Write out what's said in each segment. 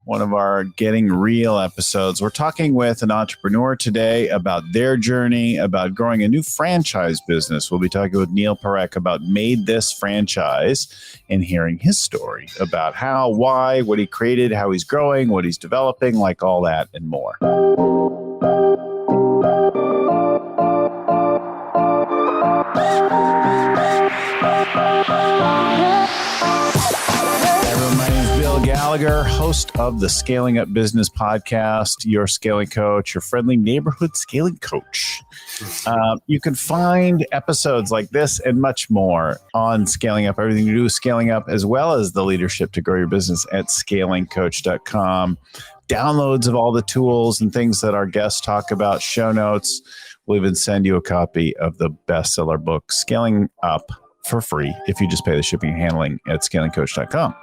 one of our Getting Real episodes. We're talking with an entrepreneur today about their journey, about growing a new franchise business. We'll be talking with Neel Parekh about MaidThis Franchise and hearing his story about how, why, what he created, how he's growing, what he's developing, like all that and more. Gallagher, host of the Scaling Up Business Podcast, your scaling coach, your friendly neighborhood scaling coach. You can find episodes like this and much more on Scaling Up, everything to do with scaling up, as well as the leadership to grow your business at scalingcoach.com. Downloads of all the tools and things that our guests talk about, show notes. We'll even send you a copy of the bestseller book, Scaling Up, for free if you just pay the shipping and handling at scalingcoach.com.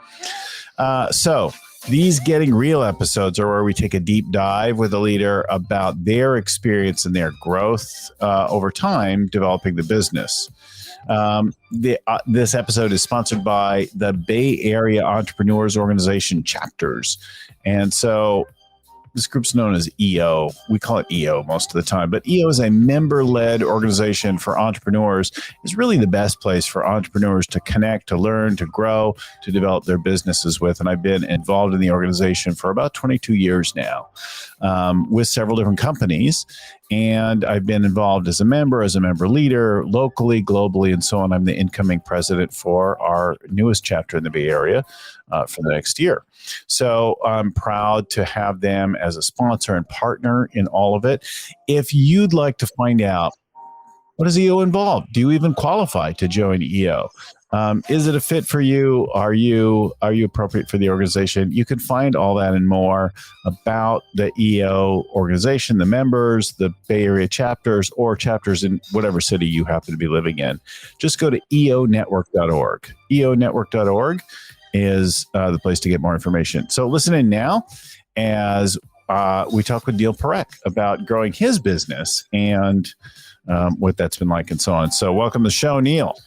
So these Getting Real episodes are where we take a deep dive with a leader about their experience and their growth over time developing the business. This episode is sponsored by the Bay Area Entrepreneurs Organization chapters. And so this group's known as EO. We call it EO most of the time, but EO is a member-led organization for entrepreneurs. It's really the best place for entrepreneurs to connect, to learn, to grow, to develop their businesses with. And I've been involved in the organization for about 22 years now with several different companies. And I've been involved as a member leader, locally, globally, and so on. I'm the incoming president for our newest chapter in the Bay Area for the next year. So I'm proud to have them as a sponsor and partner in all of it. If you'd like to find out, what is EO involved? Do you even qualify to join EO? Is it a fit for you? Are you appropriate for the organization? You can find all that and more about the EO organization, the members, the Bay Area chapters, or chapters in whatever city you happen to be living in. Just go to eonetwork.org. eonetwork.org is the place to get more information. So listen in now as we talk with Neel Parekh about growing his business and what that's been like and so on. So welcome to the show, Neel.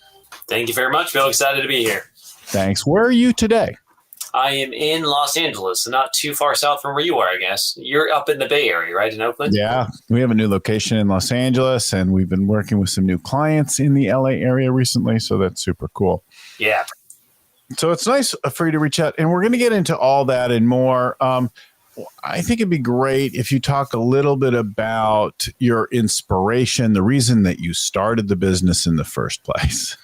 Thank you very much. Feel excited to be here. Thanks. Where are you today? I am in Los Angeles, so not too far south from where you are, I guess. You're up in the Bay Area, right, in Oakland? Yeah. We have a new location in Los Angeles, and we've been working with some new clients in the LA area recently, so that's super cool. Yeah. So it's nice for you to reach out, and we're going to get into all that and more. I think it'd be great if you talk a little bit about your inspiration, the reason that you started the business in the first place.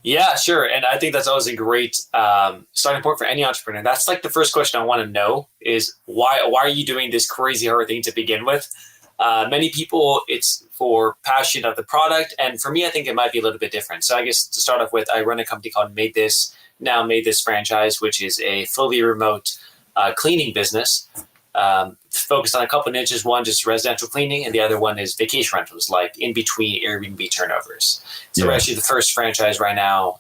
Yeah, sure. And I think that's always a great starting point for any entrepreneur. That's like the first question I want to know is why are you doing this crazy hard thing to begin with? Many people, it's for passion of the product. And for me, I think it might be a little bit different. So I guess to start off with, I run a company called MaidThis Franchise, which is a fully remote cleaning business focused on a couple of niches. One, just residential cleaning, and the other one is vacation rentals, like in between Airbnb turnovers. So We're actually the first franchise right now,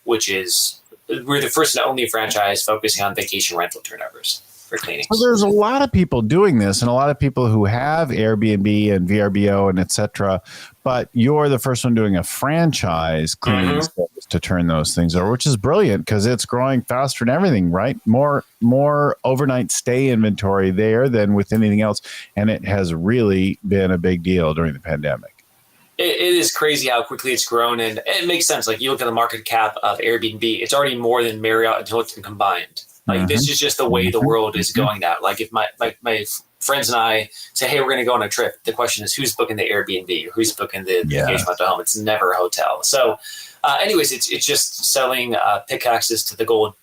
we're the first and only franchise focusing on vacation rental turnovers for cleaning. So there's a lot of people doing this and a lot of people who have Airbnb and VRBO and et cetera, but you're the first one doing a franchise cleaning service to turn those things over, which is brilliant because it's growing faster than everything, right? More overnight stay inventory there than with anything else. And it has really been a big deal during the pandemic. It is crazy how quickly it's grown, and it makes sense. Like you look at the market cap of Airbnb, it's already more than Marriott and Hilton combined. Like this is just the way the world is going now. Like if my friends and I say, hey, we're going to go on a trip, the question is who's booking the Airbnb or who's booking the vacation rental home? It's never a hotel. So anyways, it's just selling pickaxes to the gold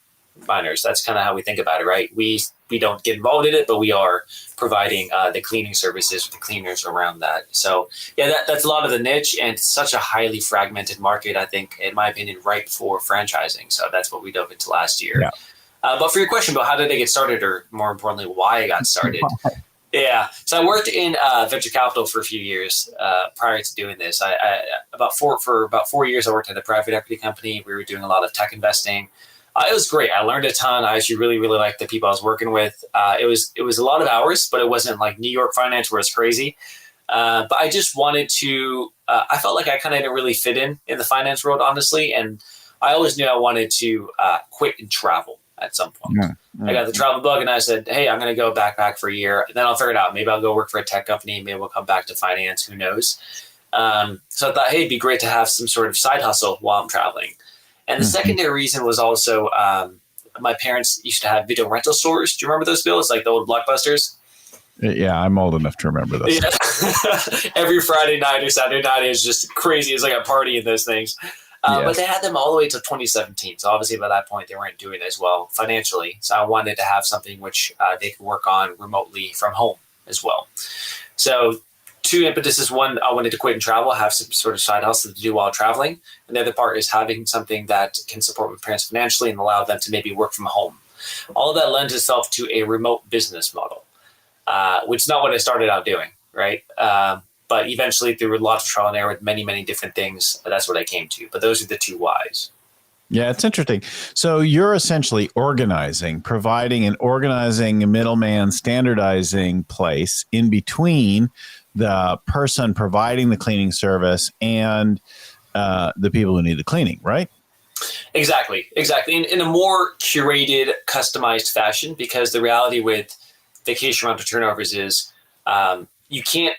miners. That's kind of how we think about it, right? We don't get involved in it, but we are providing the cleaning services for the cleaners around that. So yeah, that's a lot of the niche, and it's such a highly fragmented market, I think, in my opinion, ripe for franchising. So that's what we dove into last year. Yeah. But for your question about how did I get started, or more importantly, why I got started. Yeah. So I worked in venture capital for a few years prior to doing this. For about 4 years, I worked at a private equity company. We were doing a lot of tech investing. It was great. I learned a ton. I actually really, really liked the people I was working with. It was a lot of hours, but it wasn't like New York finance where it's crazy. But I just wanted to, I felt like I kind of didn't really fit in the finance world, honestly. And I always knew I wanted to quit and travel at some point. I got the travel bug and I said, hey, I'm going to go backpack for a year. Then I'll figure it out. Maybe I'll go work for a tech company. Maybe we'll come back to finance. Who knows? So I thought, hey, it'd be great to have some sort of side hustle while I'm traveling. And the secondary reason was also my parents used to have video rental stores. Do you remember those, Bill? It's like the old Blockbusters. Yeah, I'm old enough to remember those. Yeah. Every Friday night or Saturday night is just crazy. It's like a party in those things. But they had them all the way to 2017. So obviously by that point, they weren't doing as well financially. So I wanted to have something which they could work on remotely from home as well. So two impetuses. One, I wanted to quit and travel, have some sort of side hustle to do while traveling. And the other part is having something that can support my parents financially and allow them to maybe work from home. All of that lends itself to a remote business model, which is not what I started out doing, right? But eventually, through lots of trial and error with many, many different things, that's what I came to. But those are the two whys. Yeah, it's interesting. So you're essentially providing an organizing middleman, standardizing place in between the person providing the cleaning service and the people who need the cleaning, right? Exactly. In a more curated, customized fashion, because the reality with vacation rental turnovers is you can't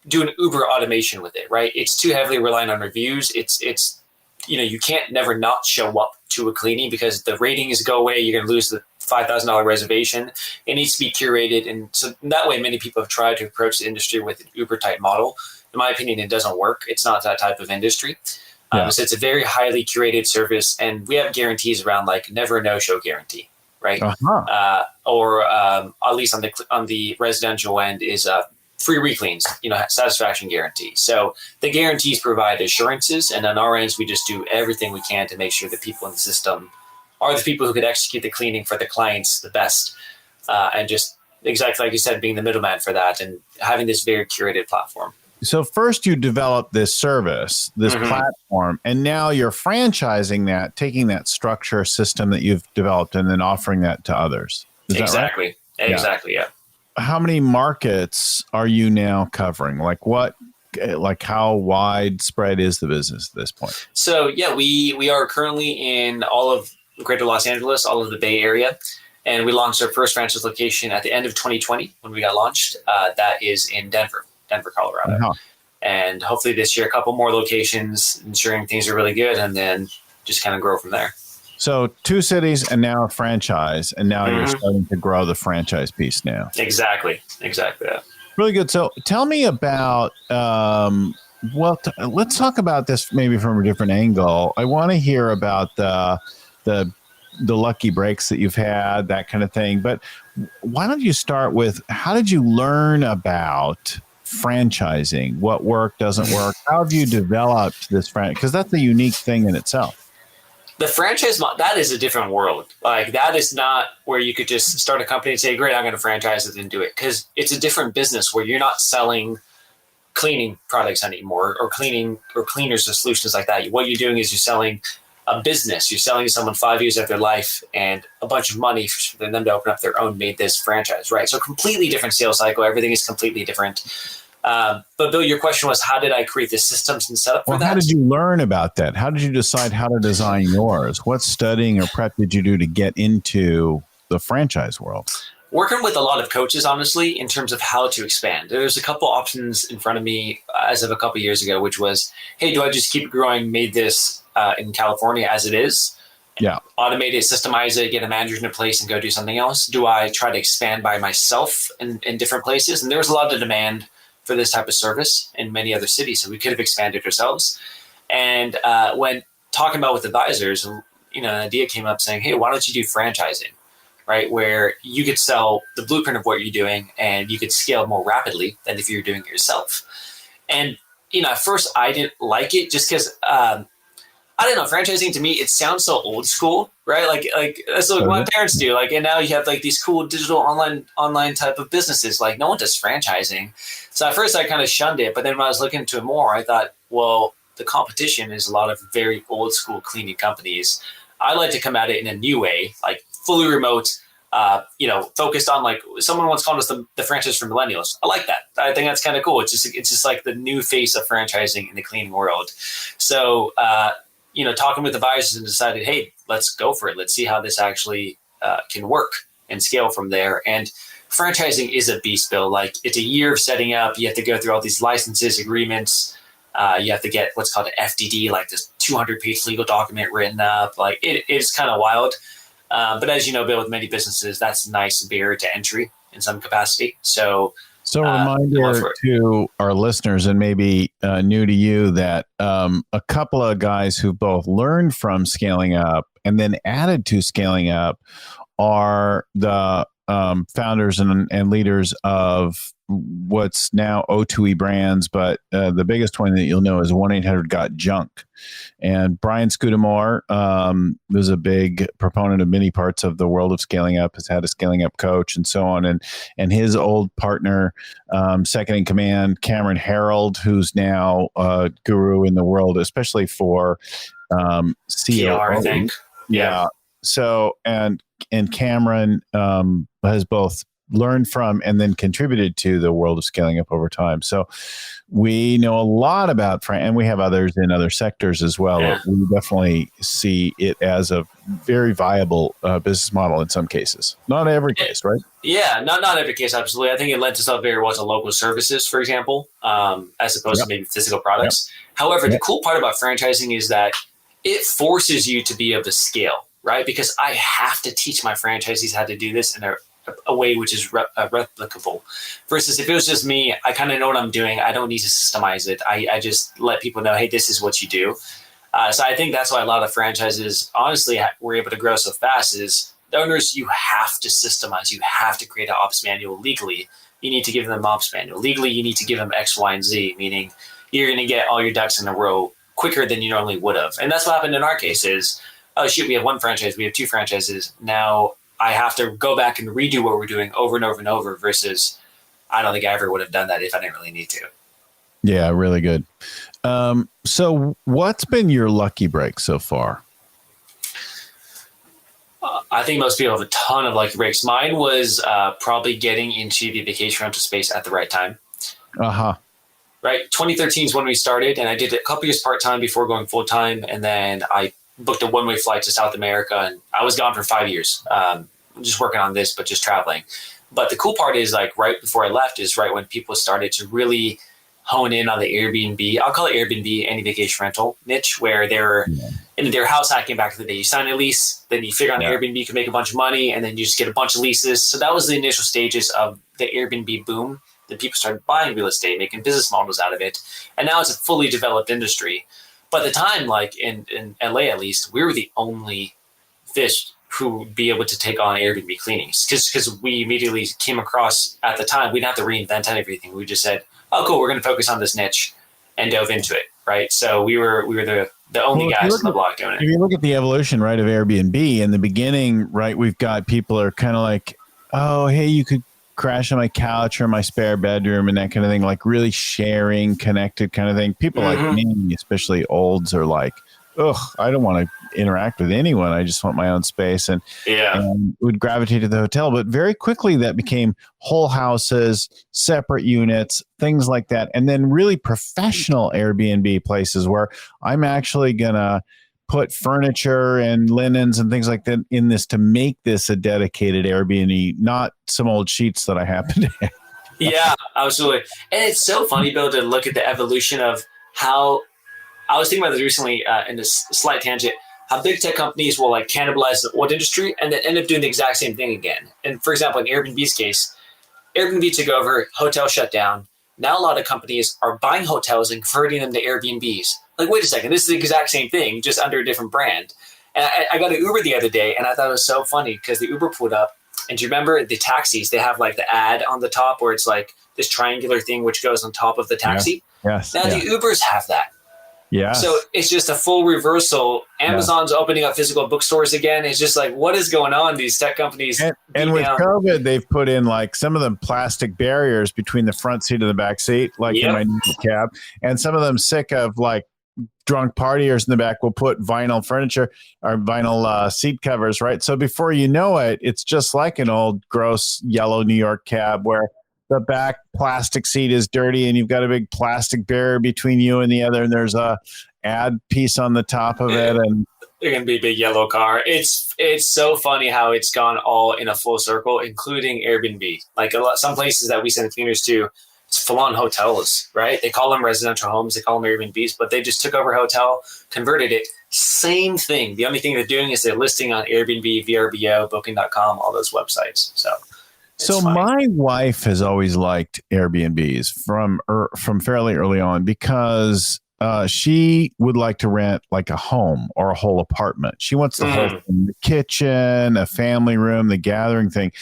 do an Uber automation with it, right? It's too heavily reliant on reviews. It's you can't never not show up to a cleaning because the ratings go away. You're going to lose the $5,000 reservation. It needs to be curated. And so that way, many people have tried to approach the industry with an Uber type model. In my opinion, it doesn't work. It's not that type of industry. So it's a very highly curated service. And we have guarantees around like never a no-show guarantee, right? Or at least on the residential end is free recleans, satisfaction guarantee. So the guarantees provide assurances, and on our ends, we just do everything we can to make sure the people in the system are the people who could execute the cleaning for the clients the best, and just exactly like you said, being the middleman for that and having this very curated platform. So first you developed this service, this platform, and now you're franchising that, taking that structure system that you've developed and then offering that to others. Is that right? Exactly. Yeah. How many markets are you now covering? How widespread is the business at this point? So yeah, we are currently in all of Greater Los Angeles, all of the Bay Area, and we launched our first franchise location at the end of 2020 when we got launched. That is in Denver, Colorado. And hopefully this year, a couple more locations, ensuring things are really good, and then just kind of grow from there. So 2 cities and now a franchise, and now you're starting to grow the franchise piece now. Exactly. Yeah. Really good. So tell me about, let's talk about this maybe from a different angle. I want to hear about the lucky breaks that you've had, that kind of thing. But why don't you start with, how did you learn about franchising? What worked, doesn't work? How have you developed this franchise? Because that's a unique thing in itself. The franchise model, that is a different world. Like that is not where you could just start a company and say, great, I'm going to franchise it and do it. Because it's a different business where you're not selling cleaning products anymore or cleaners or solutions like that. What you're doing is you're selling a business. You're selling to someone 5 years of their life and a bunch of money for them to open up their own MaidThis franchise, right? So completely different sales cycle. Everything is completely different. But Bill, your question was, how did I create the systems and setup for that? How did you learn about that? How did you decide how to design yours? What studying or prep did you do to get into the franchise world? Working with a lot of coaches, honestly, in terms of how to expand. There's a couple options in front of me as of a couple of years ago, which was, hey, do I just keep growing MaidThis in California as it is? Yeah. Automate it, systemize it, get a manager in place and go do something else? Do I try to expand by myself in different places? And there was a lot of demand for this type of service in many other cities. So we could have expanded ourselves. And when talking about with advisors, an idea came up saying, hey, why don't you do franchising, right? Where you could sell the blueprint of what you're doing and you could scale more rapidly than if you're doing it yourself. And, at first I didn't like it just because, I don't know, franchising to me, it sounds so old school, right? Like that's what my parents do. Like, and now you have like these cool digital online type of businesses. Like no one does franchising. So at first I kind of shunned it, but then when I was looking into it more, I thought, well, the competition is a lot of very old school cleaning companies. I like to come at it in a new way, like fully remote, focused on, like, someone once called us the franchise for millennials. I like that. I think that's kind of cool. It's just like the new face of franchising in the cleaning world. So, talking with advisors and decided, hey, let's go for it. Let's see how this actually can work and scale from there. And franchising is a beast, Bill. Like, it's a year of setting up. You have to go through all these licenses, agreements. You have to get what's called an FDD, like this 200-page legal document written up. Like, it is kind of wild. But as you know, Bill, with many businesses, that's a nice barrier to entry in some capacity. So a reminder to our listeners, and maybe new to you, that a couple of guys who both learned from scaling up and then added to scaling up are the founders and leaders of what's now O2E Brands, but the biggest one that you'll know is 1-800-GOT-JUNK. And Brian Scudamore was a big proponent of many parts of the world of scaling up, has had a scaling up coach and so on. And his old partner, second in command, Cameron Harold, who's now a guru in the world, especially for COO. PR, I think. Yeah. So, and Cameron has both learned from and then contributed to the world of scaling up over time. So we know a lot about, and we have others in other sectors as well. Yeah. We definitely see it as a very viable business model in some cases. Not every case, right? Yeah, not every case, absolutely. I think it lends itself very well to local services, for example, as opposed to maybe physical products. However, the cool part about franchising is that it forces you to be able to scale, right? Because I have to teach my franchisees how to do this in a way which is replicable. Versus if it was just me, I kind of know what I'm doing. I don't need to systemize it. I just let people know, hey, this is what you do. So I think that's why a lot of franchises, honestly, were able to grow so fast is the owners, you have to systemize. You have to create an ops manual legally. You need to give them an ops manual. Legally, you need to give them X, Y, and Z, meaning you're going to get all your ducks in a row quicker than you normally would have. And that's what happened in our case is, oh, shoot, we have one franchise. We have two franchises. Now I have to go back and redo what we're doing over and over and over versus I don't think I ever would have done that if I didn't really need to. Yeah, really good. So what's been your lucky break so far? I think most people have a ton of lucky breaks. Mine was probably getting into the vacation rental space at the right time. Uh-huh. Right. 2013 is when we started, and I did it a couple years part-time before going full-time. And then I booked a one-way flight to South America, and I was gone for 5 years, just working on this, but just traveling. But the cool part is, like, right before I left is right when people started to really hone in on the Airbnb. I'll call it Airbnb, any vacation rental niche, where they're in their house hacking back in the day. You sign a lease, then you figure out Airbnb, you can make a bunch of money, and then you just get a bunch of leases. So that was the initial stages of the Airbnb boom. Then people started buying real estate, making business models out of it. And now it's a fully developed industry. But at the time, like in LA at least, we were the only fish who would be able to take on Airbnb cleanings. Because we immediately came across, at the time, we didn't have to reinvent everything. We just said, oh, cool, we're going to focus on this niche and dove into it, right? So we were the only guys on the block doing it. If you look at the evolution, right, of Airbnb, in the beginning, right, we've got people are kind of like, oh, hey, you could crash on my couch or my spare bedroom and that kind of thing, like really sharing, connected kind of thing. People like me, especially olds, are like, ugh, I don't want to interact with anyone. I just want my own space, and would gravitate to the hotel. But very quickly that became whole houses, separate units, things like that. And then really professional Airbnb places where I'm actually going to put furniture and linens and things like that in this to make this a dedicated Airbnb, not some old sheets that I happen to have. Yeah, absolutely. And it's so funny, Bill, to look at the evolution of how, I was thinking about this recently in this slight tangent, how big tech companies will like cannibalize the old industry and then end up doing the exact same thing again. And for example, in Airbnb's case, Airbnb took over, hotel shut down. Now a lot of companies are buying hotels and converting them to Airbnbs. Like, wait a second, this is the exact same thing, just under a different brand. And I got an Uber the other day, and I thought it was so funny because the Uber pulled up. And do you remember the taxis? They have like the ad on the top where it's like this triangular thing which goes on top of the taxi. Yeah. Yes. Now the Ubers have that. Yeah. So it's just a full reversal. Amazon's opening up physical bookstores again. It's just like, what is going on? These tech companies. And with COVID, they've put in like some of them plastic barriers between the front seat and the back seat, like in my new cab. And some of them sick of like drunk partiers in the back will put vinyl furniture or vinyl seat covers, right? So before you know it, it's just like an old gross yellow New York cab where the back plastic seat is dirty and you've got a big plastic barrier between you and the other, and there's a ad piece on the top of it. And They're going to be a big yellow car. It's so funny how it's gone all in a full circle, including Airbnb. Like some places that we send cleaners to, it's full-on hotels, right? They call them residential homes. They call them Airbnbs, but they just took over a hotel, converted it. Same thing. The only thing they're doing is they're listing on Airbnb, VRBO, Booking.com, all those websites. So my wife has always liked Airbnbs from fairly early on because she would like to rent like a home or a whole apartment. She wants the whole thing, the kitchen, a family room, the gathering thing.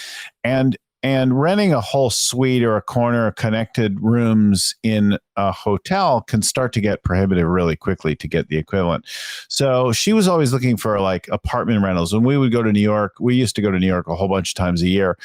And renting a whole suite or a corner of connected rooms in a hotel can start to get prohibitive really quickly to get the equivalent. So she was always looking for like apartment rentals. When we would go to New York, we used to go to New York a whole bunch of times a year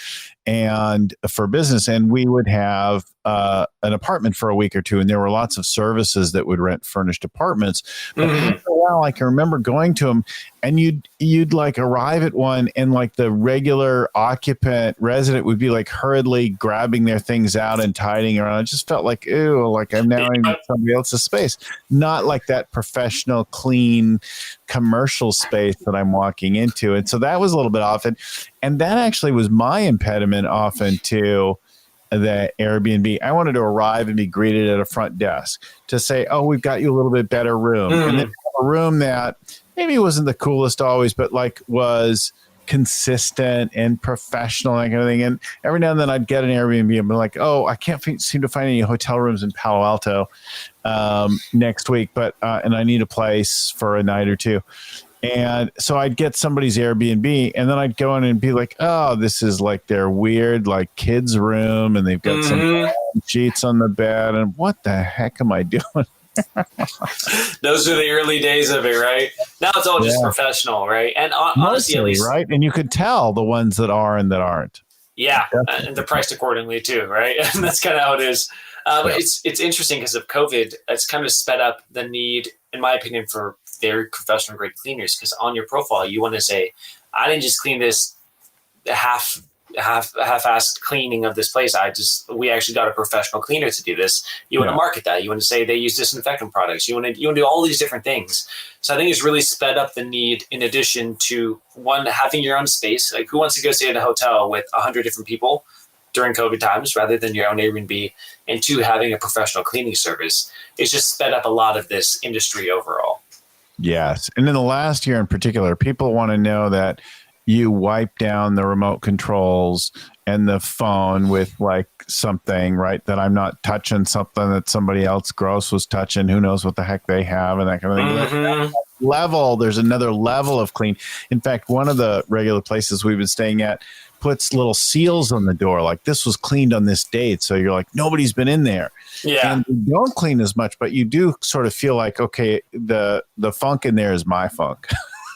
and for business, and we would have an apartment for a week or two, and there were lots of services that would rent furnished apartments. But after a while, I can remember going to them, and you'd like arrive at one, and like the regular occupant resident would be like hurriedly grabbing their things out and tidying around. It just felt like, ew, like I'm now in somebody else's space, not like that professional, clean, commercial space that I'm walking into. And so that was a little bit off. And that actually was my impediment often to the Airbnb. I wanted to arrive and be greeted at a front desk to say, oh, we've got you a little bit better room. And then a room that maybe wasn't the coolest always, but like was consistent and professional and that kind of thing. And every now and then I'd get an Airbnb and be like, oh, I can't seem to find any hotel rooms in Palo Alto next week, but and I need a place for a night or two. And so I'd get somebody's Airbnb, and then I'd go in and be like, oh, this is like their weird like kids room, and they've got some sheets on the bed, and what the heck am I doing? Those are the early days of it, right? Now it's all just professional, right? And honestly, at least, right? And you could tell the ones that are and that aren't. Yeah, and they're priced accordingly too, right? And that's kind of how it is. It's interesting because of COVID. It's kind of sped up the need, in my opinion, for very professional grade cleaners. Because on your profile, you want to say, "I didn't just clean this half-assed cleaning of this place. We actually got a professional cleaner to do this." You want to market that. You want to say they use disinfectant products. You want to do all these different things. So I think it's really sped up the need, in addition to one, having your own space. Like, who wants to go stay in a hotel with 100 different people during COVID times rather than your own Airbnb? And two, having a professional cleaning service. It's just sped up a lot of this industry overall. Yes. And in the last year in particular, people want to know that you wipe down the remote controls and the phone with like something, right? That I'm not touching something that somebody else gross was touching. Who knows what the heck they have and that kind of thing. There's another level of clean. In fact, one of the regular places we've been staying at puts little seals on the door, like this was cleaned on this date. So you're like, nobody's been in there. Yeah. And you don't clean as much, but you do sort of feel like, okay, the funk in there is my funk.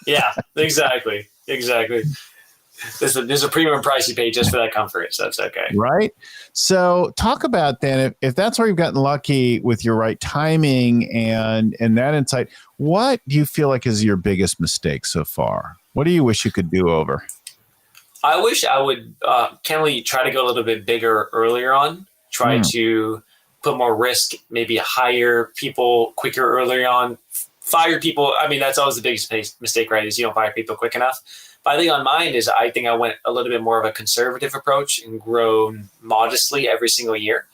Yeah, exactly. There's a premium price you pay just for that comfort, so that's okay. Right? So talk about then, if that's where you've gotten lucky with your right timing and that insight, what do you feel like is your biggest mistake so far? What do you wish you could do over? I wish I would, Kenley, try to go a little bit bigger earlier on, try to put more risk, maybe hire people quicker early on, fire people. I mean, that's always the biggest mistake, right? Is you don't fire people quick enough. But I think on mine is I think I went a little bit more of a conservative approach and grown modestly every single year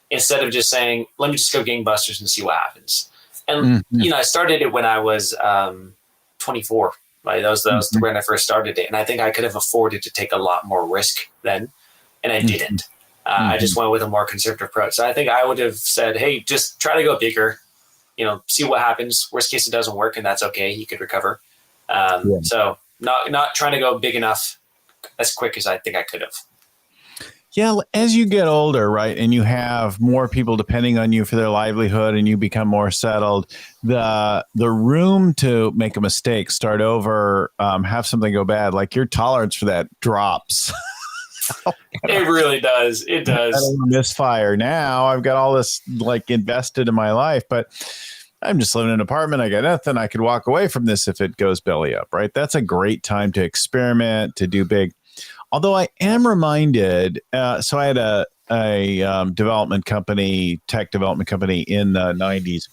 instead of just saying, let me just go gangbusters and see what happens. And, I started it when I was 24. Right? That was when I first started it. And I think I could have afforded to take a lot more risk then, and I didn't. I just went with a more conservative approach. So I think I would have said, hey, just try to go bigger, see what happens. Worst case, it doesn't work, and that's okay. You could recover. So not trying to go big enough as quick as I think I could have. Yeah, as you get older, right, and you have more people depending on you for their livelihood and you become more settled, the room to make a mistake, start over, have something go bad, like your tolerance for that drops. It really does. It does. I don't want to misfire. Now I've got all this like invested in my life, but I'm just living in an apartment. I got nothing. I could walk away from this if it goes belly up, right? That's a great time to experiment, to do big. Although I am reminded, so I had a tech development company in the 90s.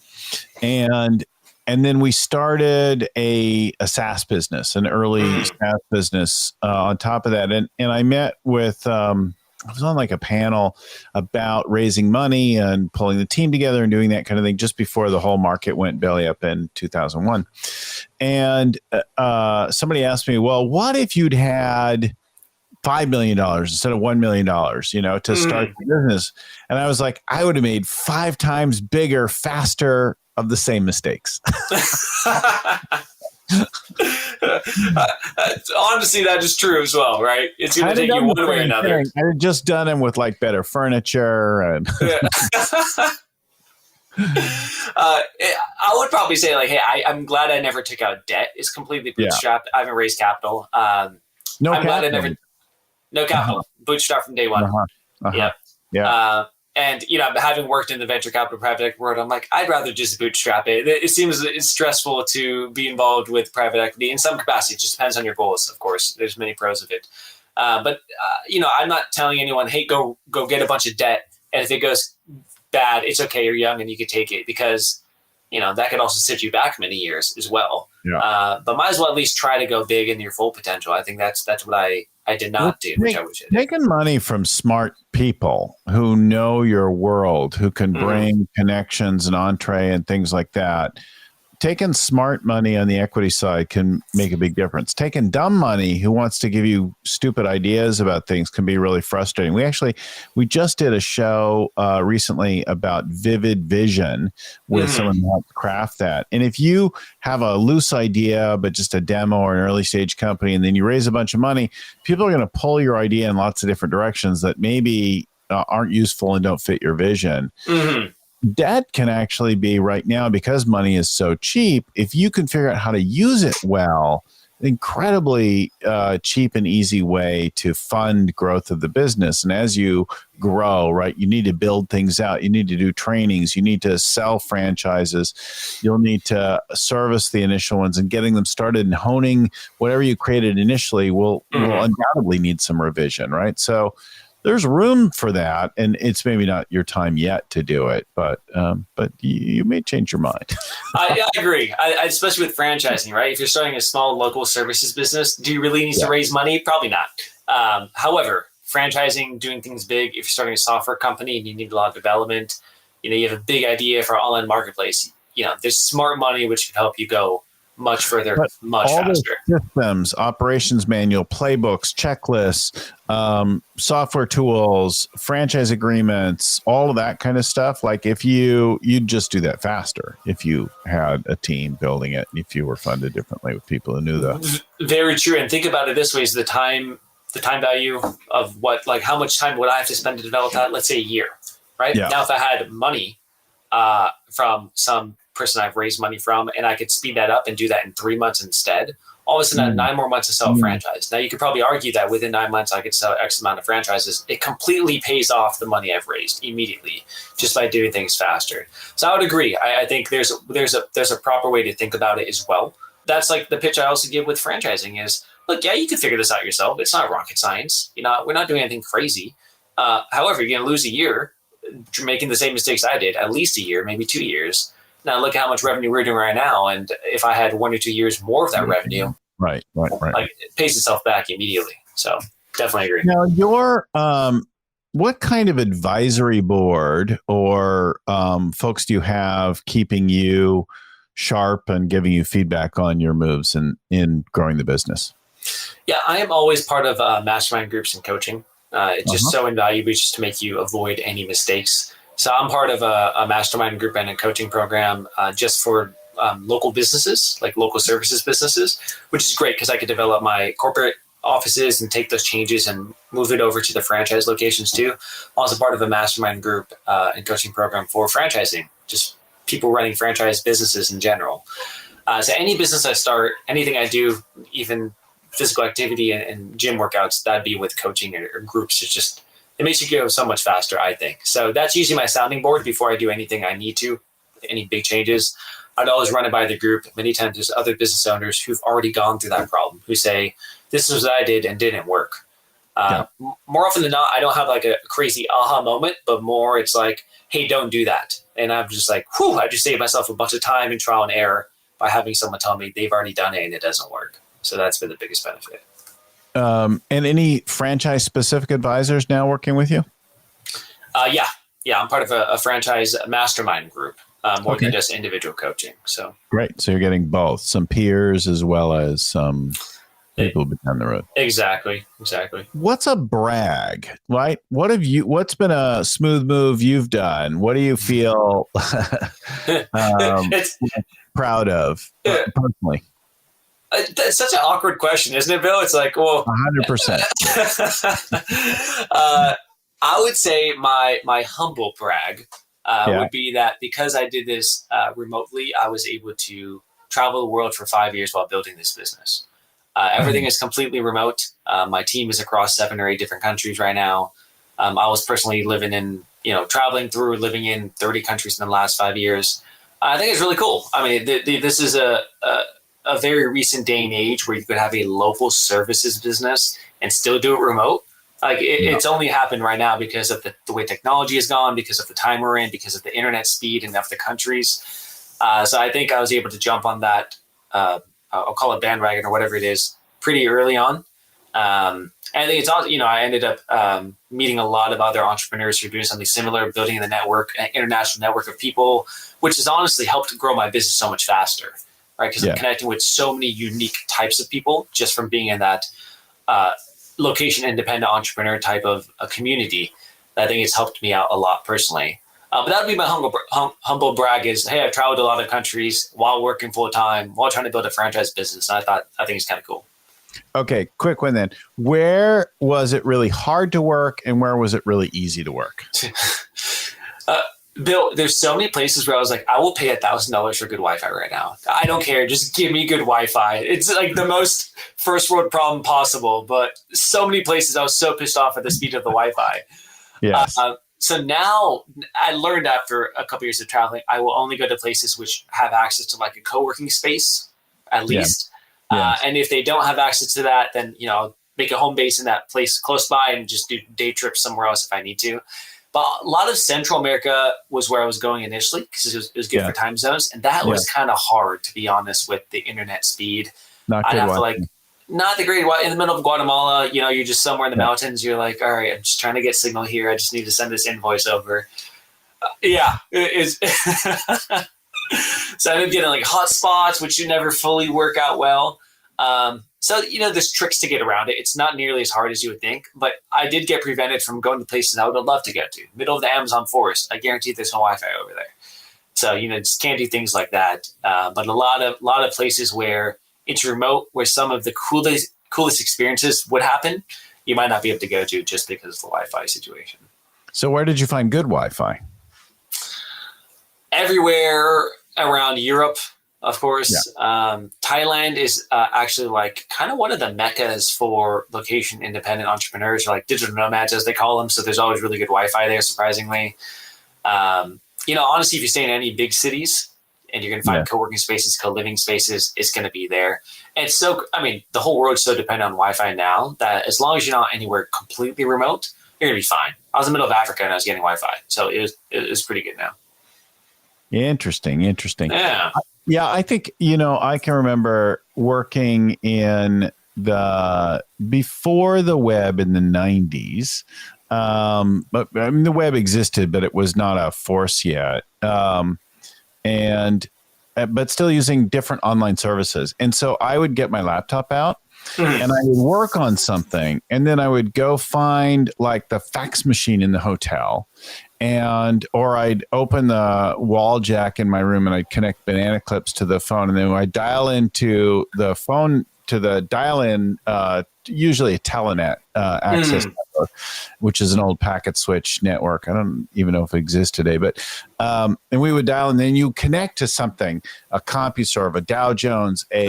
And And then we started a SaaS business, an early SaaS business on top of that. And I met with, I was on like a panel about raising money and pulling the team together and doing that kind of thing just before the whole market went belly up in 2001. And somebody asked me, well, what if you'd had $5 million instead of $1 million, to start the business? And I was like, I would have made 5 times bigger, faster of the same mistakes. Honestly, that is true as well, right? It's going to take you one way or another. I had just done them with like better furniture and. I would probably say like, hey, I'm glad I never took out debt. It's completely bootstrapped. I haven't raised capital. No capital. Bootstrap from day one. Yeah. And, having worked in the venture capital private equity world, I'm like, I'd rather just bootstrap it. It seems it's stressful to be involved with private equity in some capacity. It just depends on your goals, of course. There's many pros of it. But I'm not telling anyone, hey, go get a bunch of debt. And if it goes bad, it's okay. You're young and you can take it, because, that could also set you back many years as well. Yeah. But might as well at least try to go big in your full potential. I think that's what I did not do, which I wish I did. Taking money from smart people who know your world, who can bring connections and entree and things like that. Taking smart money on the equity side can make a big difference. Taking dumb money who wants to give you stupid ideas about things can be really frustrating. We just did a show recently about vivid vision with someone who helped craft that. And if you have a loose idea, but just a demo or an early stage company, and then you raise a bunch of money, people are going to pull your idea in lots of different directions that maybe aren't useful and don't fit your vision. Debt can actually be, right now, because money is so cheap, if you can figure out how to use it well, incredibly cheap and easy way to fund growth of the business. And as you grow, right, you need to build things out. You need to do trainings. You need to sell franchises. You'll need to service the initial ones, and getting them started and honing whatever you created initially will undoubtedly need some revision, right? So there's room for that, and it's maybe not your time yet to do it, but you may change your mind. I agree, especially with franchising, right? If you're starting a small local services business, do you really need to raise money? Probably not. However, franchising, doing things big, if you're starting a software company and you need a lot of development, you have a big idea for online marketplace, there's smart money which can help you go much further, much faster. Systems, operations manual, playbooks, checklists, software tools, franchise agreements, all of that kind of stuff. Like if you'd just do that faster if you had a team building it, if you were funded differently with people who knew that. Very true. And think about it this way: is the time value of how much time would I have to spend to develop that? Let's say a year, right? Yeah. Now, if I had money from some person I've raised money from, and I could speed that up and do that in 3 months instead, all of a sudden I have 9 more months to sell a franchise. Now you could probably argue that within 9 months I could sell X amount of franchises. It completely pays off the money I've raised immediately just by doing things faster. So I would agree. I think there's a proper way to think about it as well. That's like the pitch I also give with franchising is, look, yeah, you can figure this out yourself. It's not rocket science. We're not doing anything crazy. However, you're going to lose a year making the same mistakes I did, at least a year, maybe 2 years. Now look at how much revenue we're doing right now, and if I had 1 or 2 years more of that revenue, right, it pays itself back immediately. So definitely agree. Now, your what kind of advisory board or folks do you have keeping you sharp and giving you feedback on your moves in growing the business? Yeah, I am always part of mastermind groups and coaching. It's just so invaluable just to make you avoid any mistakes. So I'm part of a mastermind group and a coaching program just for local businesses, like local services businesses, which is great because I could develop my corporate offices and take those changes and move it over to the franchise locations too. Also part of a mastermind group and coaching program for franchising, just people running franchise businesses in general. So any business I start, anything I do, even physical activity and gym workouts, that'd be with coaching or groups. It's just, it makes you go so much faster, I think. So that's usually my sounding board before I do anything I need to, any big changes. I'd always run it by the group. Many times there's other business owners who've already gone through that problem, who say, this is what I did and didn't work. More often than not, I don't have like a crazy aha moment, but more it's like, hey, don't do that. And I'm just like, whew, I just saved myself a bunch of time and trial and error by having someone tell me they've already done it and it doesn't work. So that's been the biggest benefit. And any franchise specific advisors now working with you? Yeah. I'm part of a franchise mastermind group, more than just individual coaching. So great. So you're getting both, some peers as well as some people down the road. Exactly. What's a brag, right? What's been a smooth move you've done? What do you feel proud of personally? That's such an awkward question, isn't it, Bill? It's like, well, 100%. I would say my humble brag would be that because I did this remotely, I was able to travel the world for 5 years while building this business. Everything is completely remote. My team is across 7 or 8 different countries right now. I was personally living in 30 countries in the last 5 years. I think it's really cool. I mean, this is a very recent day and age where you could have a local services business and still do it remote. It's only happened right now because of the way technology has gone, because of the time we're in, because of the internet speed and of the countries. So I think I was able to jump on that, I'll call it bandwagon or whatever it is, pretty early on. And I think it's also, I ended up meeting a lot of other entrepreneurs who are doing something similar, building the network, an international network of people, which has honestly helped grow my business so much faster, right? Because I'm connecting with so many unique types of people just from being in that location independent entrepreneur type of a community. I think it's helped me out a lot personally. But that would be my humble brag is, hey, I've traveled a lot of countries while working full time, while trying to build a franchise business. And I think it's kind of cool. Okay, quick one then. Where was it really hard to work and where was it really easy to work? Bill, there's so many places where I was like, I will pay $1,000 for good Wi-Fi right now. I don't care. Just give me good Wi-Fi. It's like the most first world problem possible. But so many places I was so pissed off at the speed of the Wi-Fi. Yes. So now I learned after a couple years of traveling, I will only go to places which have access to like a co-working space at least. Yes. And if they don't have access to that, then, I'll make a home base in that place close by and just do day trips somewhere else if I need to. But a lot of Central America was where I was going initially because it was good for time zones. And that was kind of hard, to be honest, with the internet speed. Not good. Not the great in the middle of Guatemala, you're just somewhere in the mountains. You're like, all right, I'm just trying to get signal here. I just need to send this invoice over. It is. So I ended up getting like hotspots, which you never fully work out well. So, there's tricks to get around it. It's not nearly as hard as you would think, but I did get prevented from going to places I would have loved to go to. Middle of the Amazon forest. I guarantee there's no Wi-Fi over there. So, just can't do things like that. But a lot of places where it's remote, where some of the coolest experiences would happen, you might not be able to go to just because of the Wi-Fi situation. So where did you find good Wi-Fi? Everywhere around Europe, of course. Thailand is actually like kind of one of the meccas for location independent entrepreneurs, or like digital nomads as they call them. So there's always really good Wi-Fi there, surprisingly. Honestly, if you stay in any big cities, and you're going to find co-working spaces, co-living spaces, it's going to be there. And so, the whole world's so dependent on Wi-Fi now that as long as you're not anywhere completely remote, you're going to be fine. I was in the middle of Africa and I was getting Wi-Fi. So it was pretty good now. Interesting. Yeah. Yeah, I think, I can remember working in before the web in the 90s. But the web existed, but it was not a force yet. But still using different online services. And so I would get my laptop out and I would work on something. And then I would go find like the fax machine in the hotel or I'd open the wall jack in my room and I'd connect banana clips to the phone. And then I'd dial into the phone to the dial-in, usually a Telenet access network, which is an old packet switch network. I don't even know if it exists today, but and we would dial, and then you connect to something, a CompuServe, a Dow Jones, a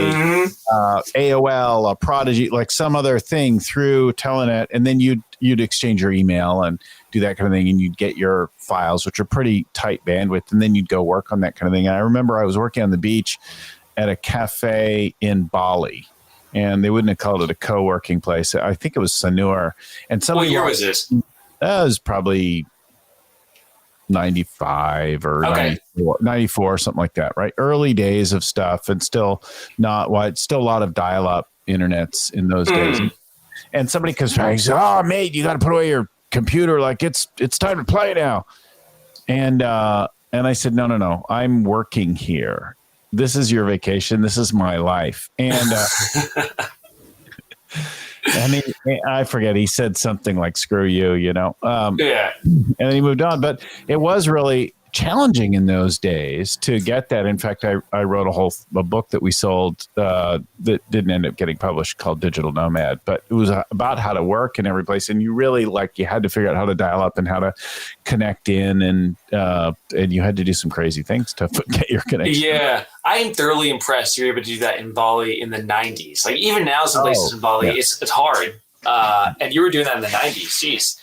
AOL, a Prodigy, like some other thing through Telenet, and then you'd exchange your email and do that kind of thing, and you'd get your files, which are pretty tight bandwidth, and then you'd go work on that kind of thing. And I remember I was working on the beach at a cafe in Bali. And they wouldn't have called it a co-working place. I think it was Sanur. And what year was this? That was probably 95 or Okay. 94, something like that, right? Early days of stuff, and still not wide, still a lot of dial-up internets in those days. And somebody comes back and says, "Oh, mate, you got to put away your computer. Like it's time to play now." And I said, no, I'm working here. This is your vacation. This is my life. And and I forget, he said something like, "Screw you," Yeah. and then he moved on. But it was really challenging in those days to get that. In fact, I wrote a book that we sold that didn't end up getting published called Digital Nomad, but it was about how to work in every place. And you really you had to figure out how to dial up and how to connect in, and you had to do some crazy things to get your connection. Yeah. I am thoroughly impressed you're able to do that in Bali in the 90s. Like even now, some places in Bali, it's hard. And you were doing that in the 90s. Jeez.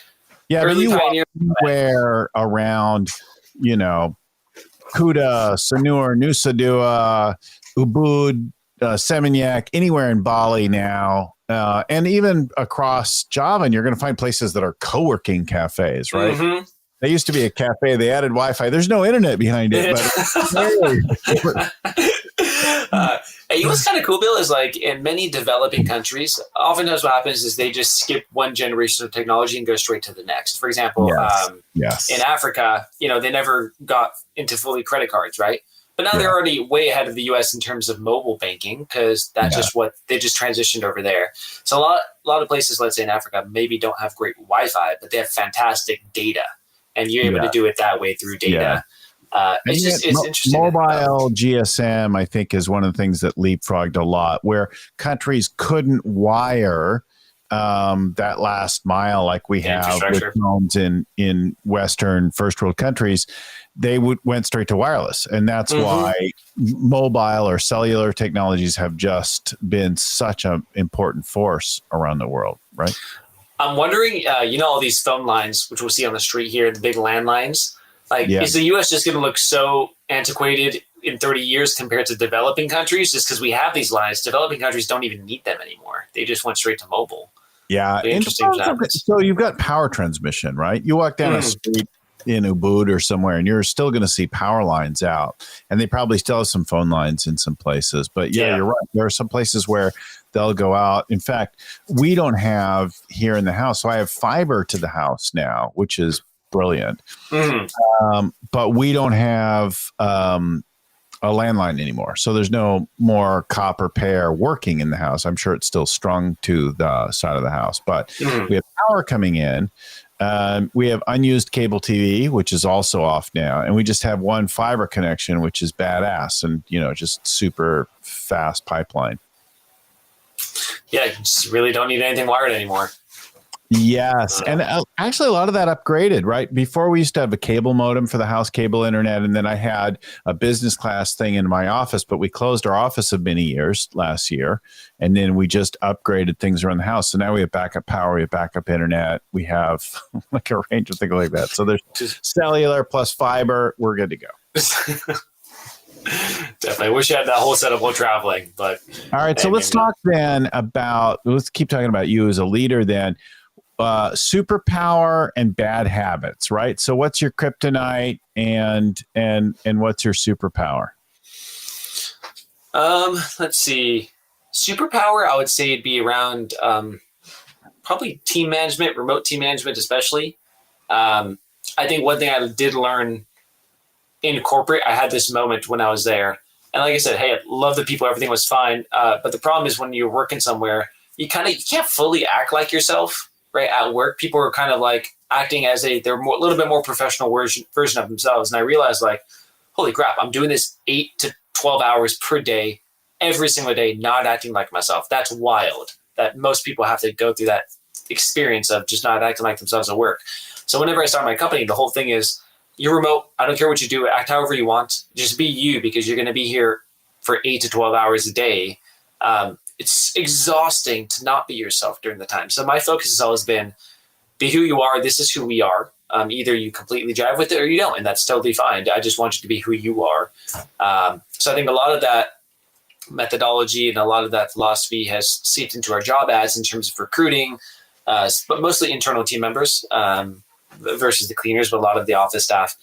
Yeah, Early you pioneer. anywhere around, Kuta, Sanur, Nusa Dua, Ubud, Seminyak, anywhere in Bali now, and even across Java, and you're going to find places that are co-working cafes, right? Mm-hmm. They used to be a cafe. They added Wi-Fi. There's no internet behind it. Hey, what's kind of cool, Bill, is like in many developing countries, oftentimes what happens is they just skip one generation of technology and go straight to the next. For example, Yes. in Africa, they never got into fully credit cards, right? But now they're already way ahead of the U.S. in terms of mobile banking because that's just what they just transitioned over there. So a lot of places, let's say in Africa, maybe don't have great Wi-Fi, but they have fantastic data. And you're able to do it that way through data. It's interesting. Mobile GSM, I think, is one of the things that leapfrogged a lot, where countries couldn't wire that last mile like we have with phones in Western first world countries. They went straight to wireless. And that's why mobile or cellular technologies have just been such an important force around the world, right? I'm wondering, all these phone lines, which we'll see on the street here, the big landlines, is the U.S. just going to look so antiquated in 30 years compared to developing countries just because we have these lines? Developing countries don't even need them anymore. They just went straight to mobile. Yeah. Interesting. So you've got power transmission, right? You walk down a street in Ubud or somewhere, and you're still going to see power lines out. And they probably still have some phone lines in some places. But you're right. There are some places where they'll go out. In fact, we don't have here in the house. So I have fiber to the house now, which is brilliant. But we don't have a landline anymore. So there's no more copper pair working in the house. I'm sure it's still strung to the side of the house, but we have power coming in. We have unused cable TV, which is also off now. And we just have one fiber connection, which is badass and, just super fast pipeline. Yeah, you just really don't need anything wired anymore. Yes. And actually a lot of that upgraded, right? Before we used to have a cable modem for the house, cable internet. And then I had a business class thing in my office, but we closed our office of many years last year. And then we just upgraded things around the house. So now we have backup power, we have backup internet, we have like a range of things like that. So there's cellular plus fiber. We're good to go. Definitely. Wish you had that whole setup while traveling, but. All right. So let's talk then let's keep talking about you as a leader then. Superpower and bad habits, right? So what's your kryptonite and what's your superpower? Let's see. Superpower, I would say it'd be around probably team management, remote team management especially. I think one thing I did learn in corporate, I had this moment when I was there. And like I said, hey, I love the people, everything was fine. But the problem is when you're working somewhere, you can't fully act like yourself. Right at work, people are kind of like acting as a little bit more professional version of themselves. And I realized holy crap, I'm doing this 8 to 12 hours per day, every single day, not acting like myself. That's wild that most people have to go through that experience of just not acting like themselves at work. So whenever I start my company, the whole thing is you're remote. I don't care what you do. Act however you want. Just be you because you're going to be here for 8 to 12 hours a day. It's exhausting to not be yourself during the time. So my focus has always been, be who you are. This is who we are. Either you completely jive with it or you don't, and that's totally fine. I just want you to be who you are. So I think a lot of that methodology and a lot of that philosophy has seeped into our job ads in terms of recruiting, but mostly internal team members. versus the cleaners, but a lot of the office staff.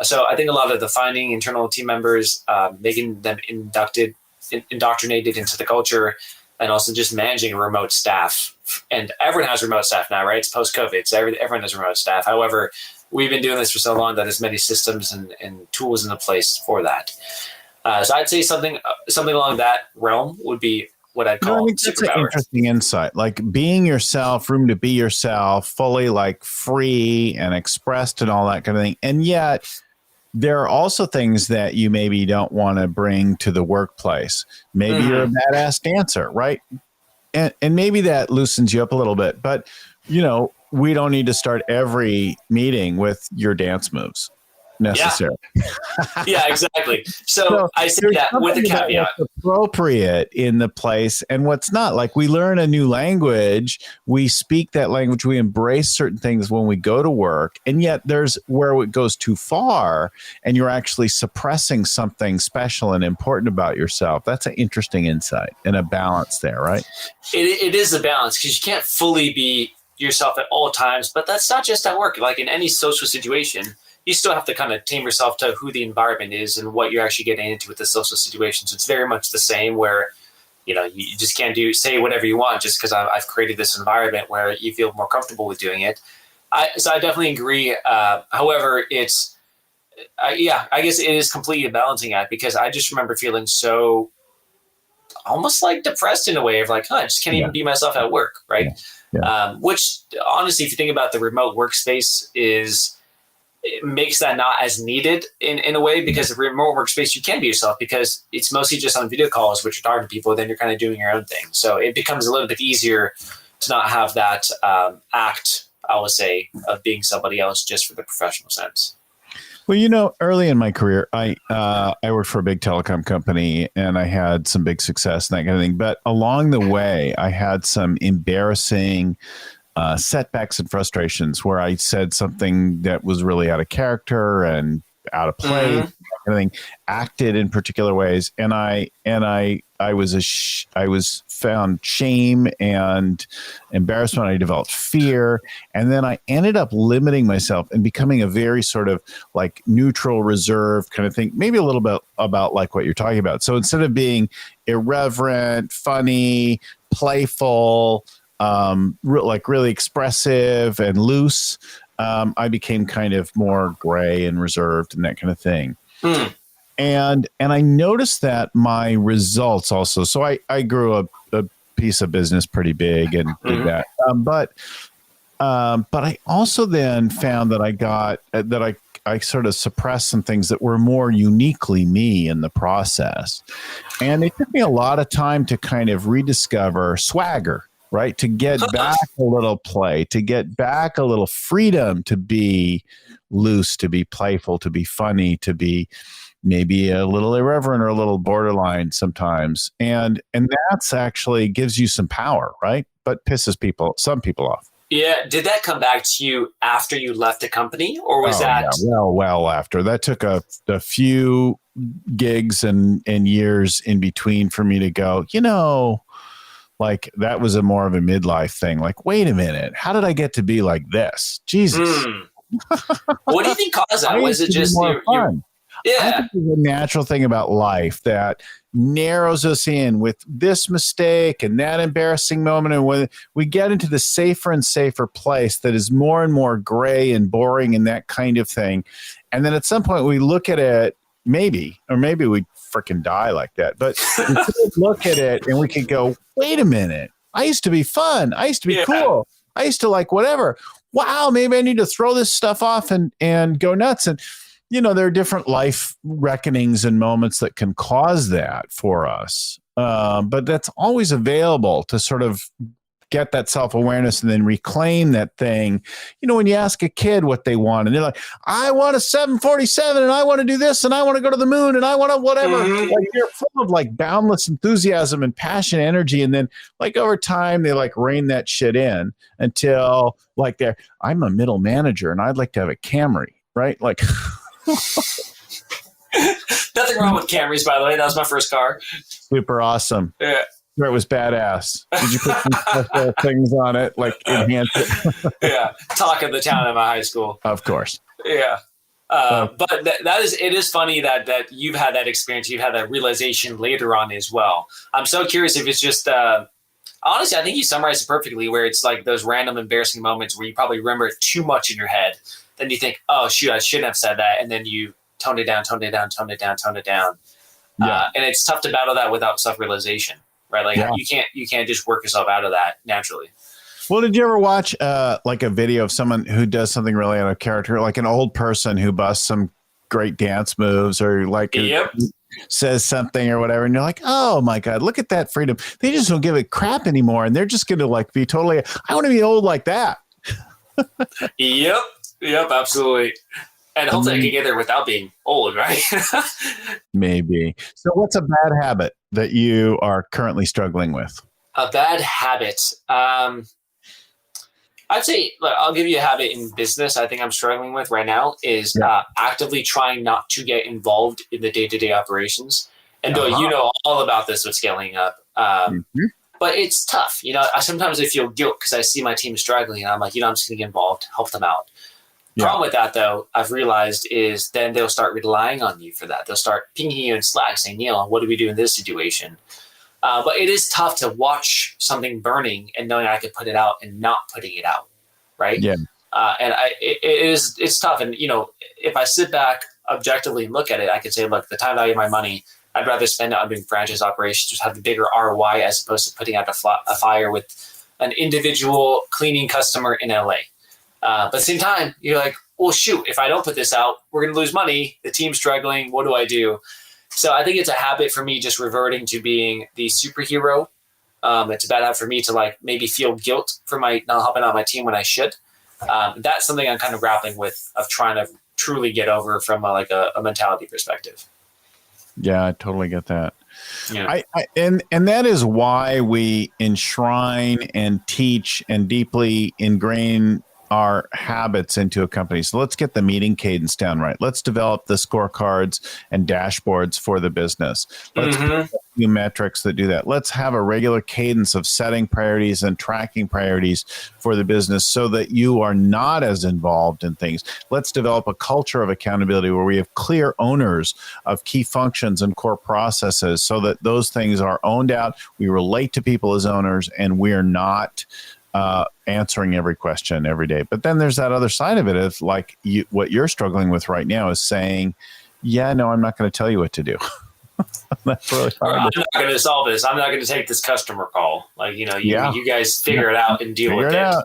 So I think a lot of the finding internal team members, making them indoctrinated into the culture, and also just managing remote staff. And everyone has remote staff now, right? It's post-COVID, so everyone has remote staff. However, we've been doing this for so long that there's many systems and tools in the place for that. So I'd say something along that realm would be what I'd call that's superpowers. an interesting insight. Like being yourself, room to be yourself, fully like free and expressed and all that kind of thing. And yet there are also things that you maybe don't want to bring to the workplace. Maybe you're a badass dancer, right? And maybe that loosens you up a little bit. But, we don't need to start every meeting with your dance moves necessarily. Yeah, exactly. So I say that with a caveat. What's appropriate in the place and what's not. Like we learn a new language, we speak that language, we embrace certain things when we go to work, and yet there's where it goes too far and you're actually suppressing something special and important about yourself. That's an interesting insight and a balance there, right? It is a balance because you can't fully be yourself at all times, but that's not just at work. Like in any social situation, you still have to kind of tame yourself to who the environment is and what you're actually getting into with the social situations. It's very much the same where, you just can't say whatever you want just because I've created this environment where you feel more comfortable with doing it. So I definitely agree. However, I guess it is completely a balancing act because I just remember feeling so almost like depressed in a way of like, I just can't even be myself at work. Right. Yeah. Which honestly, if you think about the remote workspace it makes that not as needed in a way because the remote workspace, you can be yourself because it's mostly just on video calls, which you're talking to people, then you're kind of doing your own thing. So it becomes a little bit easier to not have that act, I would say, of being somebody else just for the professional sense. Well, early in my career, I worked for a big telecom company and I had some big success and that kind of thing. But along the way, I had some embarrassing setbacks and frustrations where I said something that was really out of character and out of place, acted in particular ways, and I was found shame and embarrassment. I developed fear, and then I ended up limiting myself and becoming a very sort of like neutral, reserved kind of thing. Maybe a little bit about like what you're talking about. So instead of being irreverent, funny, playful, really expressive and loose, I became kind of more gray and reserved and that kind of thing. And I noticed that my results also. So I grew a piece of business pretty big and did that. But I also then found that I sort of suppressed some things that were more uniquely me in the process. And it took me a lot of time to kind of rediscover swagger. Right. To get back a little play, to get back a little freedom to be loose, to be playful, to be funny, to be maybe a little irreverent or a little borderline sometimes. And that's actually gives you some power, right? But pisses some people off. Yeah. Did that come back to you after you left the company or was that? Yeah, well after. That took a few gigs and years in between for me to go, like that was more of a midlife thing. Like, wait a minute, how did I get to be like this? Jesus. What do you think caused that? Was it just fun? Yeah. I think there's a natural thing about life that narrows us in with this mistake and that embarrassing moment. And when we get into the safer and safer place that is more and more gray and boring and that kind of thing. And then at some point we look at it, maybe we freaking die like that. But we could look at it and we could go, wait a minute. I used to be fun. I used to be cool. I used to like whatever. Wow, maybe I need to throw this stuff off and go nuts. And, there are different life reckonings and moments that can cause that for us. But that's always available to sort of get that self-awareness and then reclaim that thing. When you ask a kid what they want and they're like, I want a 747 and I want to do this and I want to go to the moon and I want to whatever. Like they're full of like boundless enthusiasm and passion, energy. And then like over time, they like rein that shit in until like I'm a middle manager and I'd like to have a Camry, right? Like nothing wrong with Camrys, by the way. That was my first car. Super awesome. Yeah. sure it was badass? Did you put some special things on it, like enhance it? Yeah. Talk of the town at my high school. Of course. Yeah. But it is funny that you've had that experience. You've had that realization later on as well. I'm so curious if it's just, honestly, I think you summarized it perfectly, where it's like those random embarrassing moments where you probably remember it too much in your head. Then you think, oh, shoot, I shouldn't have said that. And then you tone it down. Yeah. And it's tough to battle that without self-realization, right? Like you can't just work yourself out of that naturally. Well, did you ever watch like a video of someone who does something really out of character, like an old person who busts some great dance moves or like says something or whatever, and you're like, oh my God, look at that freedom. They just don't give a crap anymore, and they're just going to like be totally, I want to be old like that. Yep, absolutely. And hopefully I can get there without being old, right? Maybe. So what's a bad habit that you are currently struggling with? A bad habit. I'd say, look, I'll give you a habit in business I think I'm struggling with right now is actively trying not to get involved in the day-to-day operations. And Bill, you know all about this with scaling up. But it's tough. Sometimes I feel guilt because I see my team struggling and I'm like, I'm just going to get involved, help them out. Problem with that, though, I've realized is then they'll start relying on you for that. They'll start pinging you in Slack saying, Neel, what do we do in this situation? But it is tough to watch something burning and knowing I could put it out and not putting it out, right? Yeah. And it's tough. And, if I sit back objectively and look at it, I could say, look, the time value of my money, I'd rather spend it on doing franchise operations, which have the bigger ROI as opposed to putting out a fire with an individual cleaning customer in LA. But at the same time, you're like, well, shoot, if I don't put this out, we're going to lose money. The team's struggling. What do I do? So I think it's a habit for me just reverting to being the superhero. It's a bad habit for me to like maybe feel guilt for my not helping out my team when I should. That's something I'm kind of grappling with of trying to truly get over from a mentality perspective. Yeah, I totally get that. Yeah. And that is why we enshrine and teach and deeply ingrain our habits into a company. So let's get the meeting cadence down right. Let's develop the scorecards and dashboards for the business. Let's put a few metrics that do that. Let's have a regular cadence of setting priorities and tracking priorities for the business so that you are not as involved in things. Let's develop a culture of accountability where we have clear owners of key functions and core processes so that those things are owned out. We relate to people as owners and we're not answering every question every day. But then there's that other side of it of like what you're struggling with right now is saying, yeah, no, I'm not going to tell you what to do. That's really hard. I'm not going to solve this. I'm not going to take this customer call. Like, you guys figure it out and deal with it.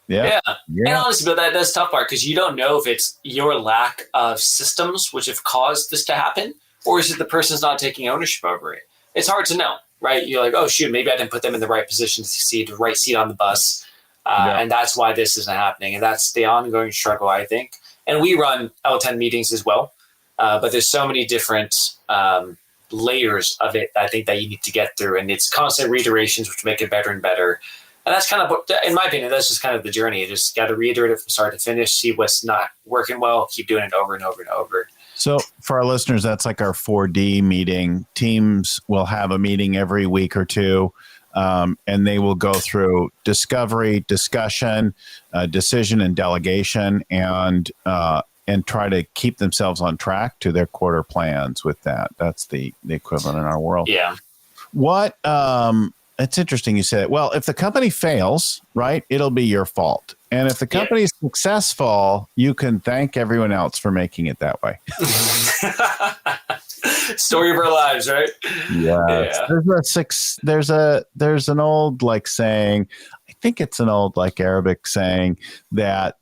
Yeah. And honestly, but that's the tough part because you don't know if it's your lack of systems which have caused this to happen or is it the person's not taking ownership over it? It's hard to know. Right? You're like, oh, shoot, maybe I didn't put them in the right position to see the right seat on the bus. And that's why this isn't happening. And that's the ongoing struggle, I think. And we run L10 meetings as well. But there's so many different layers of it, I think, that you need to get through. And it's constant reiterations, which make it better and better. And that's kind of, in my opinion, that's just kind of the journey. You just got to reiterate it from start to finish, see what's not working well, keep doing it over and over and over. So for our listeners, that's like our 4D meeting. Teams will have a meeting every week or two, and they will go through discovery, discussion, decision, and delegation, and try to keep themselves on track to their quarter plans with that. That's the equivalent in our world. Yeah. What it's interesting you said, well, if the company fails, right, it'll be your fault. And if the company is successful, you can thank everyone else for making it that way. Story of our lives, right? Yeah. There's an old like saying, I think it's an old like Arabic saying that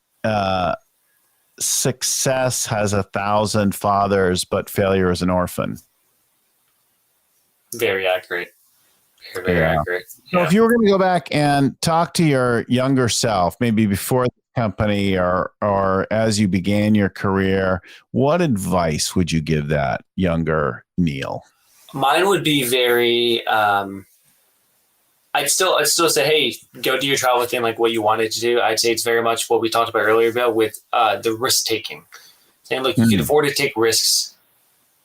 success has 1,000 fathers, but failure is an orphan. Very accurate. Very accurate. So if you were going to go back and talk to your younger self, maybe before the company or as you began your career, what advice would you give that younger Neel? Mine would be very, I'd still say, hey, go do your travel thing like what you wanted to do. I'd say it's very much what we talked about earlier, Bill, with the risk taking. Saying, look, you can afford to take risks.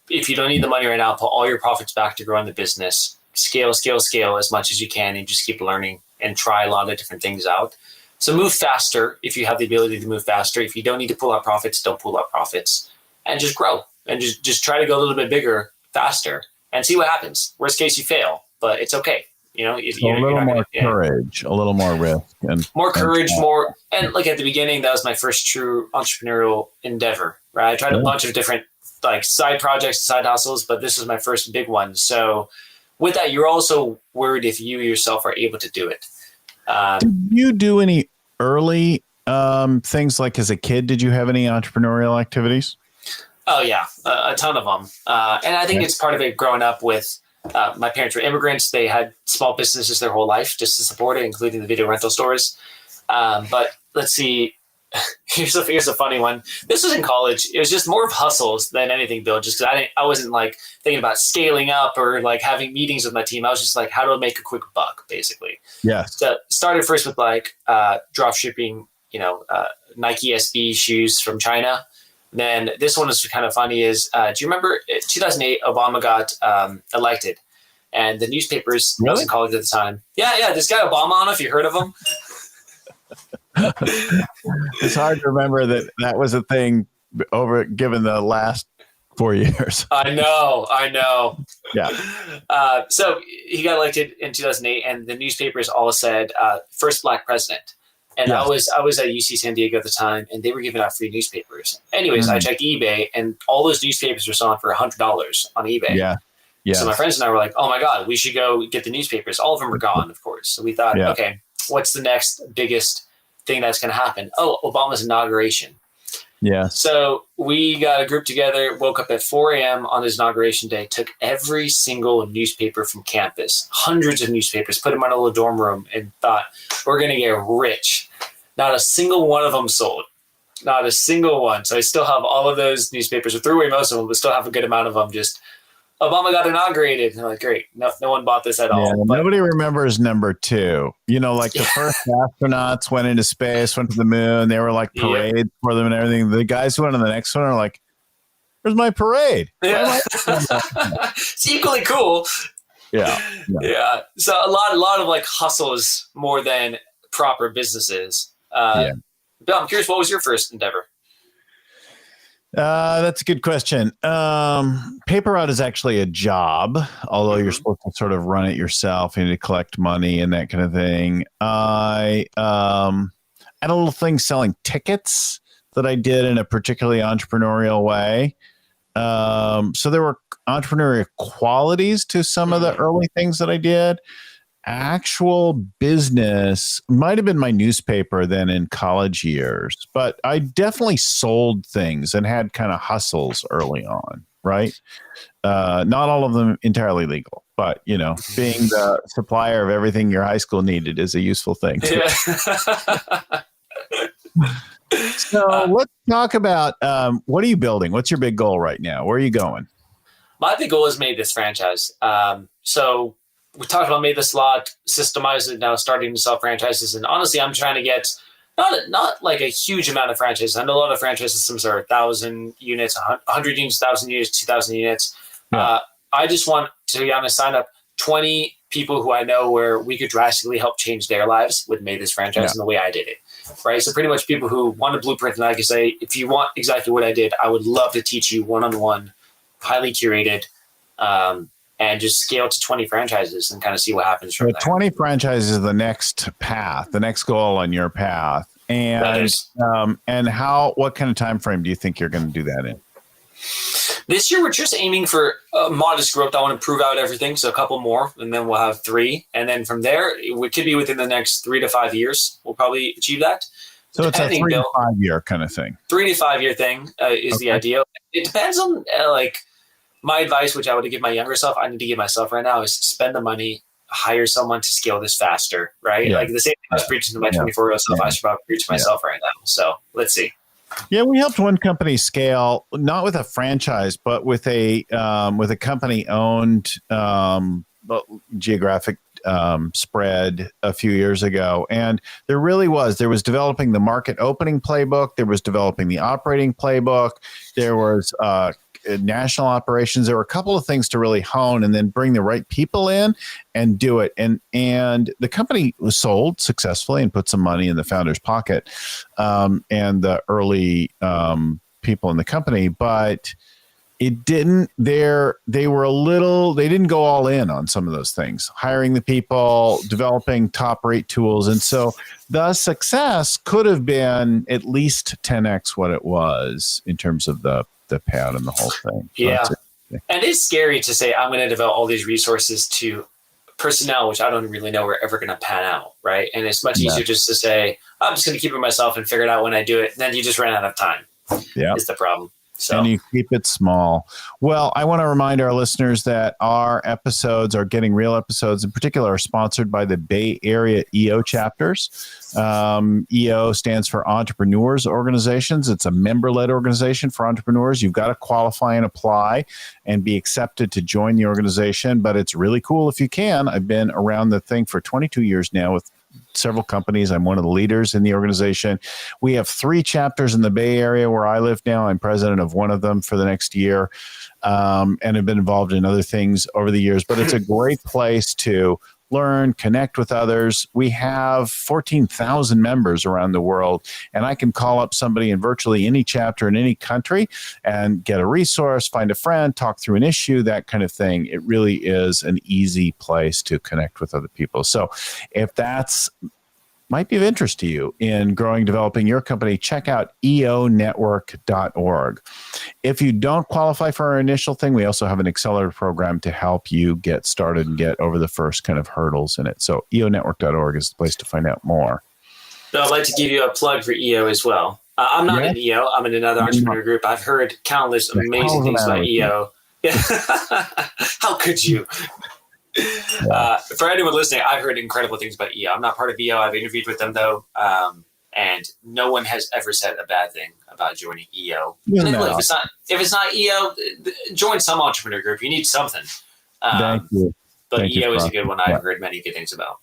If you don't need the money right now, put all your profits back to growing the business. scale as much as you can and just keep learning and try a lot of different things out. So move faster if you have the ability to move faster. If you don't need to pull out profits, don't pull out profits, and just grow and just try to go a little bit bigger, faster, and see what happens. Worst case, you fail, but it's okay. You know, a little more courage, a little more risk, and more courage, more. And like at the beginning, that was my first true entrepreneurial endeavor, right? I tried a bunch of different like side projects, side hustles, but this was my first big one. So with that, you're also worried if you yourself are able to do it. Did you do any early things like as a kid? Did you have any entrepreneurial activities? Oh, yeah, a ton of them. And I think it's part of it growing up with my parents were immigrants. They had small businesses their whole life just to support it, including the video rental stores. But let's see. Here's a funny one. This was in college. It was just more of hustles than anything, Bill, just because I wasn't like thinking about scaling up or like having meetings with my team. I was just like, how do I make a quick buck, basically? Yeah. So started first with like drop shipping, Nike SB shoes from China. Then this one was kind of funny is, do you remember 2008, Obama got elected and the newspapers, I was in college at the time. Yeah. This guy Obama, I don't know if you heard of him. It's hard to remember that was a thing given the last 4 years. I know. Yeah. So he got elected in 2008 and the newspapers all said, first Black president. And I was at UC San Diego at the time, and they were giving out free newspapers. Anyways, I checked eBay, and all those newspapers were selling for $100 on eBay. Yeah. So my friends and I were like, "Oh my God, we should go get the newspapers." All of them were gone, of course. So we thought, okay, what's the next biggest thing that's going to happen? Oh, Obama's inauguration. Yeah. So we got a group together, woke up at 4 a.m. on his inauguration day, took every single newspaper from campus, hundreds of newspapers, put them in a little dorm room and thought, we're going to get rich. Not a single one of them sold. Not a single one. So I still have all of those newspapers. We threw away most of them, but still have a good amount of them. Just Obama got inaugurated. And I'm like, great. No one bought this at all. But nobody remembers number 2. Like the first astronauts went into space, went to the moon. They were like parades for them and everything. The guys who went on the next one are like, where's my parade? Yeah. It's equally cool. Yeah. So a lot of like hustles more than proper businesses. Bill, I'm curious, what was your first endeavor? That's a good question. Paper route is actually a job, although you're supposed to sort of run it yourself and to collect money and that kind of thing. I had a little thing selling tickets that I did in a particularly entrepreneurial way. So there were entrepreneurial qualities to some of the early things that I did. Actual business might have been my newspaper then in college years, but I definitely sold things and had kind of hustles early on, right? Not all of them entirely legal, but being the supplier of everything your high school needed is a useful thing. So let's talk about what are you building? What's your big goal right now? Where are you going? My big goal is MaidThis Franchise. So we talked about MaidThis a lot, systemized it now, starting to sell franchises. And honestly, I'm trying to get not like a huge amount of franchises. I know a lot of franchise systems are 1,000 units, 100 units, 1,000 units, 2,000 units. Yeah. I just want to be honest, sign up 20 people who I know where we could drastically help change their lives with MaidThis Franchise and the way I did it. Right. So pretty much people who want a blueprint and I can say, if you want exactly what I did, I would love to teach you one-on-one, highly curated, and just scale to 20 franchises and kind of see what happens from there. 20 franchises is the next path, the next goal on your path. And what kind of time frame do you think you're going to do that in? This year, we're just aiming for a modest growth. I want to prove out everything. So a couple more, and then we'll have 3. And then from there, it could be within the next 3 to 5 years. We'll probably achieve that. So it's a 3 to 5 year kind of thing. 3 to 5 year thing is the ideal. It depends on my advice, which I would give my younger self, I need to give myself right now, is spend the money, hire someone to scale this faster, right? Yeah. Like the same thing I was preaching to my 24-year-old self, I should probably preach to myself right now. So let's see. Yeah, we helped one company scale, not with a franchise, but with a company-owned geographic spread a few years ago. And there was developing the market opening playbook. There was developing the operating playbook. There was national operations. There were a couple of things to really hone and then bring the right people in and do it. And the company was sold successfully and put some money in the founder's pocket, and the early people in the company, but it didn't, they didn't go all in on some of those things, hiring the people, developing top rate tools. And so the success could have been at least 10x what it was in terms of the payout and the whole thing. Yeah. And it's scary to say, I'm going to develop all these resources to personnel, which I don't really know we're ever going to pan out. Right. And it's much easier just to say, I'm just going to keep it myself and figure it out when I do it. And then you just run out of time. Yeah. Is the problem. So. And you keep it small. Well, I want to remind our listeners that our episodes, our Getting Real episodes in particular, are sponsored by the Bay Area EO chapters. EO stands for Entrepreneurs Organizations. It's a member-led organization for entrepreneurs. You've got to qualify and apply and be accepted to join the organization, but it's really cool if you can. I've been around the thing for 22 years now with several companies. I'm one of the leaders in the organization. We have 3 chapters in the Bay Area where I live now. I'm president of one of them for the next year, and have been involved in other things over the years. But it's a great place to learn, connect with others. We have 14,000 members around the world, and I can call up somebody in virtually any chapter in any country and get a resource, find a friend, talk through an issue, that kind of thing. It really is an easy place to connect with other people. So if that's might be of interest to you in growing, developing your company, check out eonetwork.org. If you don't qualify for our initial thing, we also have an accelerator program to help you get started and get over the first kind of hurdles in it. So eonetwork.org is the place to find out more. So I'd like to give you a plug for EO as well. I'm not in EO. I'm in another entrepreneur group. I've heard countless amazing things about EO. How could you? For anyone listening, I've heard incredible things about EO. I'm not part of EO. I've interviewed with them though, and no one has ever said a bad thing about joining EO. Look, if it's not EO, join some entrepreneur group. You need something. Thank you. But Thank EO you, is a good one. I've heard many good things about.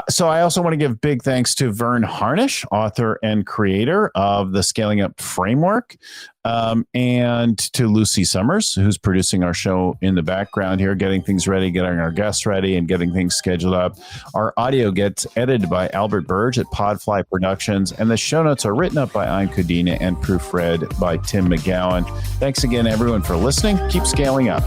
So I also want to give big thanks to Vern Harnish, author and creator of the Scaling Up Framework, and to Lucy Summers, who's producing our show in the background here, getting things ready, getting our guests ready, and getting things scheduled up. Our audio gets edited by Albert Burge at Podfly Productions, and the show notes are written up by Ayn Kudina and proofread by Tim McGowan. Thanks again, everyone, for listening. Keep scaling up.